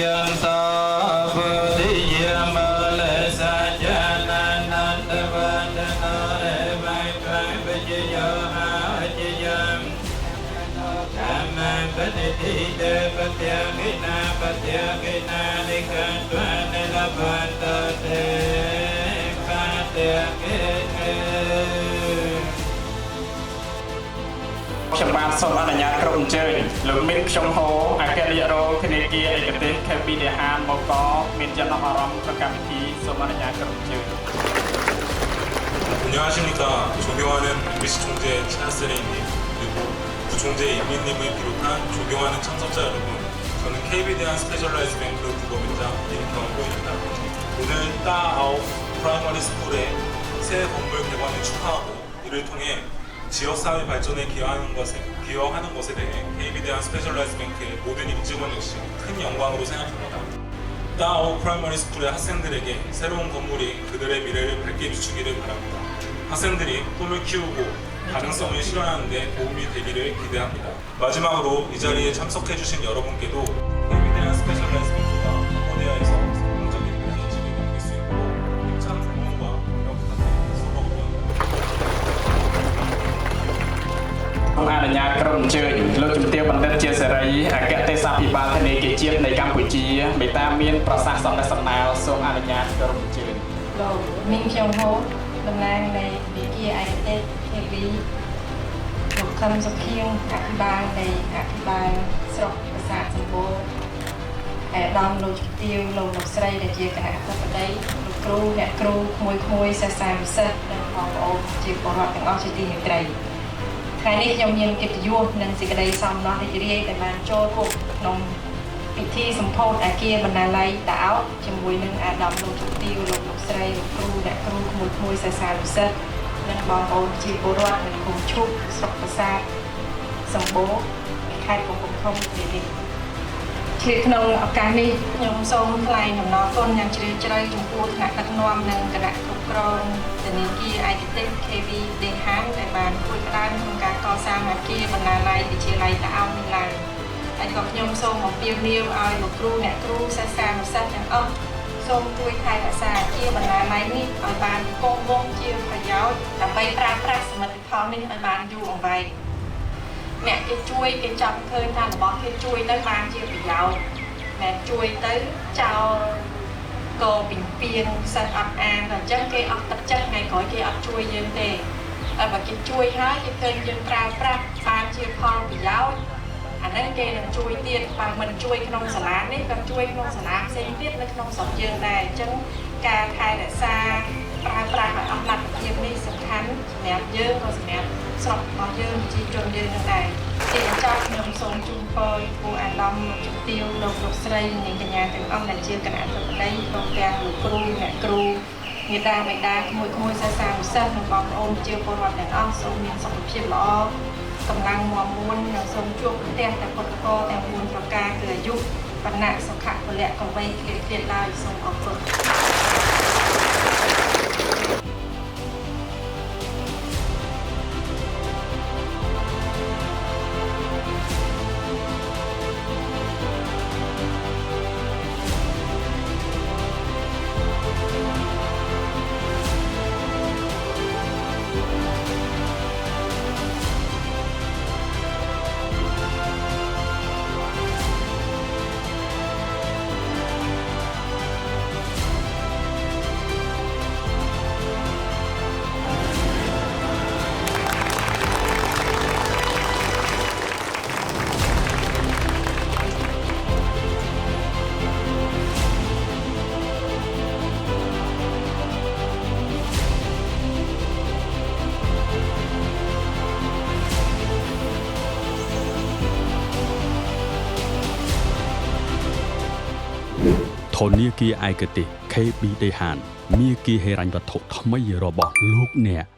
ยังสาปฏิยามเลสะจานันนันตวันนาเรวัยไตรปัจจโยอาจิยังธรรมปฏิทิเตปะเตียกินาปะเตียกินานิคันตันในละพันตเตปะเตียกิเนខ្ញុំបាទសូមអនុញ្ញាតក្រុមអញ្ជើញលោកមីនខ្ញុំហោអគ្គនាយករដ្ឋធនាគារឯកទេសខេប៊ីដេហានមកកមានចំណាប់អារម្មណ៍ក្នុងកម្មវិធីសូមអនុញ្ញាតក្រុមអញ្ជើញ 안녕하십니까. 존경하는 MBC 총재 차세레님 그리고 부총재 임민님을 비롯한 존경하는 참석자 여러분, 저는 KB대한 스페셜라이즈 뱅크 부법인장 임경호입니다. 오늘 따아홉 프라이머리 스쿨의 새 건물 개관을 축하하고 이를 통해 지역사회 발전에 기여하는 것에 대해 KB대한 스페셜라이즈 뱅크의 모든 임직원 역시 큰 영광으로 생각합니다. 따아홉 프라이머리 스쿨의 학생들에게 새로운 건물이 그들의 미래를 밝게 비추기를 바랍니다. 학생들이 꿈을 키우고 가능성을 실현하는 데 도움이 되기를 기대합니다. 마지막으로 이 자리에 참석해주신 여러분께도 KB대한 스페셜라이즈 뱅크가 홍보대하에서 성공적인 인지를 남길 수 있도록 힘찬 응원과 격려 부탁드립니다.អនុញ្ញាតក្រុមអញ្ជើញលោកជំទាវបណ្ឌិតជាសេរីអគ្គទេសភិបាលធនាគារជាតិនៃកម្ពុជាមេតាមានប្រសាសន៍សំណេះសំណាលសូមអនុញ្ញាតក្រុមអញ្ជើញ លោកមីងខ្ញុំហូតតំណាងនៃវិទ្យាឯកទេស KV លោកខឹមសុខៀងអភិបាលនៃអភិបាលស្រុកប្រាសាទសម្បូរឯកឧត្តមលោកជំទាវលោកស្រីដែលជាគណៈអធិបតីលោកគ្រូអ្នកគ្រូក្មួយសិស្សានុសិស្សនិងបងប្អូនជាពលរដ្ឋទាំងអស់ជាទីមេត្រីថ្ងៃនេះខ្ញុំមានកិត្តិយសនិងសេចក្តីសំណោះរីករាយដែលបានចូលរួមក្នុងពិធីសម្ពោធអគារបណ្ណាល័យតាអោជាមួយនឹងអាដាមលោកជំទាវលោកស្រីលោកគ្រូអ្នកគ្រូក្មួយសិស្សានុសិស្សនិងបងប្អូនជាពលរដ្ឋនៅភូមិឈុកស្រុកប្រាសាទសម្បូរខេត្តកំពង់ធំនេះជាក្នុងឱកាសនេះខ្ញុំសូមថ្លែងអំណរគុណយ៉ាងជ្រាលជ្រៅចំពោះថ្នាក់ដឹកនាំនិងគណៈគ្រប់គ្រងធនាគារឯកទេស KV ដេហានដែលបានជួយផ្ដើមក្នុងការកសាងអគារបណ្ណាល័យវិទ្យាល័យតាអោនេះឡើងហើយក៏ខ្ញុំសូមអំពាវនាវឲ្យលោកគ្រូអ្នកគ្រូសិស្សានុសិស្សទាំងអស់សូមជួយថែរក្សាអគារបណ្ណាល័យនេះឲ្យបានគង់វង្សជាប្រយោជន៍ដើម្បីប្រើប្រាស់សមិទ្ធផលនេះឲ្យបានយូរអង្វែងអ្នកគេជួយគេចង់ឃើញថារបស់គេជួយទៅបានជាប្រយោជន៍តែជួយទៅចោលក៏ពីពៀនសិស្សអត់អានតែអញ្ចឹងគេអត់ទឹកចិត្តថ្ងៃក្រោយគេអត់ជួយយើងទេហើយបើគេជួយហើយគេឃើញយើងប្រើប្រាស់បានជាផលប្រយោជន៍អាហ្នឹងគេនឹងជួយទៀតបើមិនជួយក្នុងសាលានេះក៏ជួយក្នុងសាលាផ្សេងទៀតនៅក្នុងស្រុកយើងដែរអញ្ចឹងការថែរក្សាប្រើប្រាស់ឲ្យអស់លទ្ធភាពនេះសំខាន់សម្រាប់យើងក៏សម្រាប់ស្រុករបស់យើងប្រជាជនយើងនឹងដែរជាចប់ខ្ញុំសូមជូនពរគូអាឡំជំទាវលោកស្រីនិងកញ្ញាទាំងអស់ដែលជាគណៈអធិបតីក្នុងទាំងលោកគ្រូអ្នកគ្រូមេដាបេដាក្មួយសិស្សានុសិស្សនិងបងប្អូនជាពលរដ្ឋទាំងអស់សូមមានសុខភាពល្អកម្លាំងមាំមួននិងសូមជួបប្រទះតែពុទ្ធកោទាំង4ប្រការគឺអាយុបណ្ណៈសុខៈពលៈកវៃគ្លៀតឡើយសូមអរគុណ ធនាគារឯកទេស KB ដេហានមាគ៌ាហិរញ្ញវត្ថុថ្មីរបស់លោកអ្នក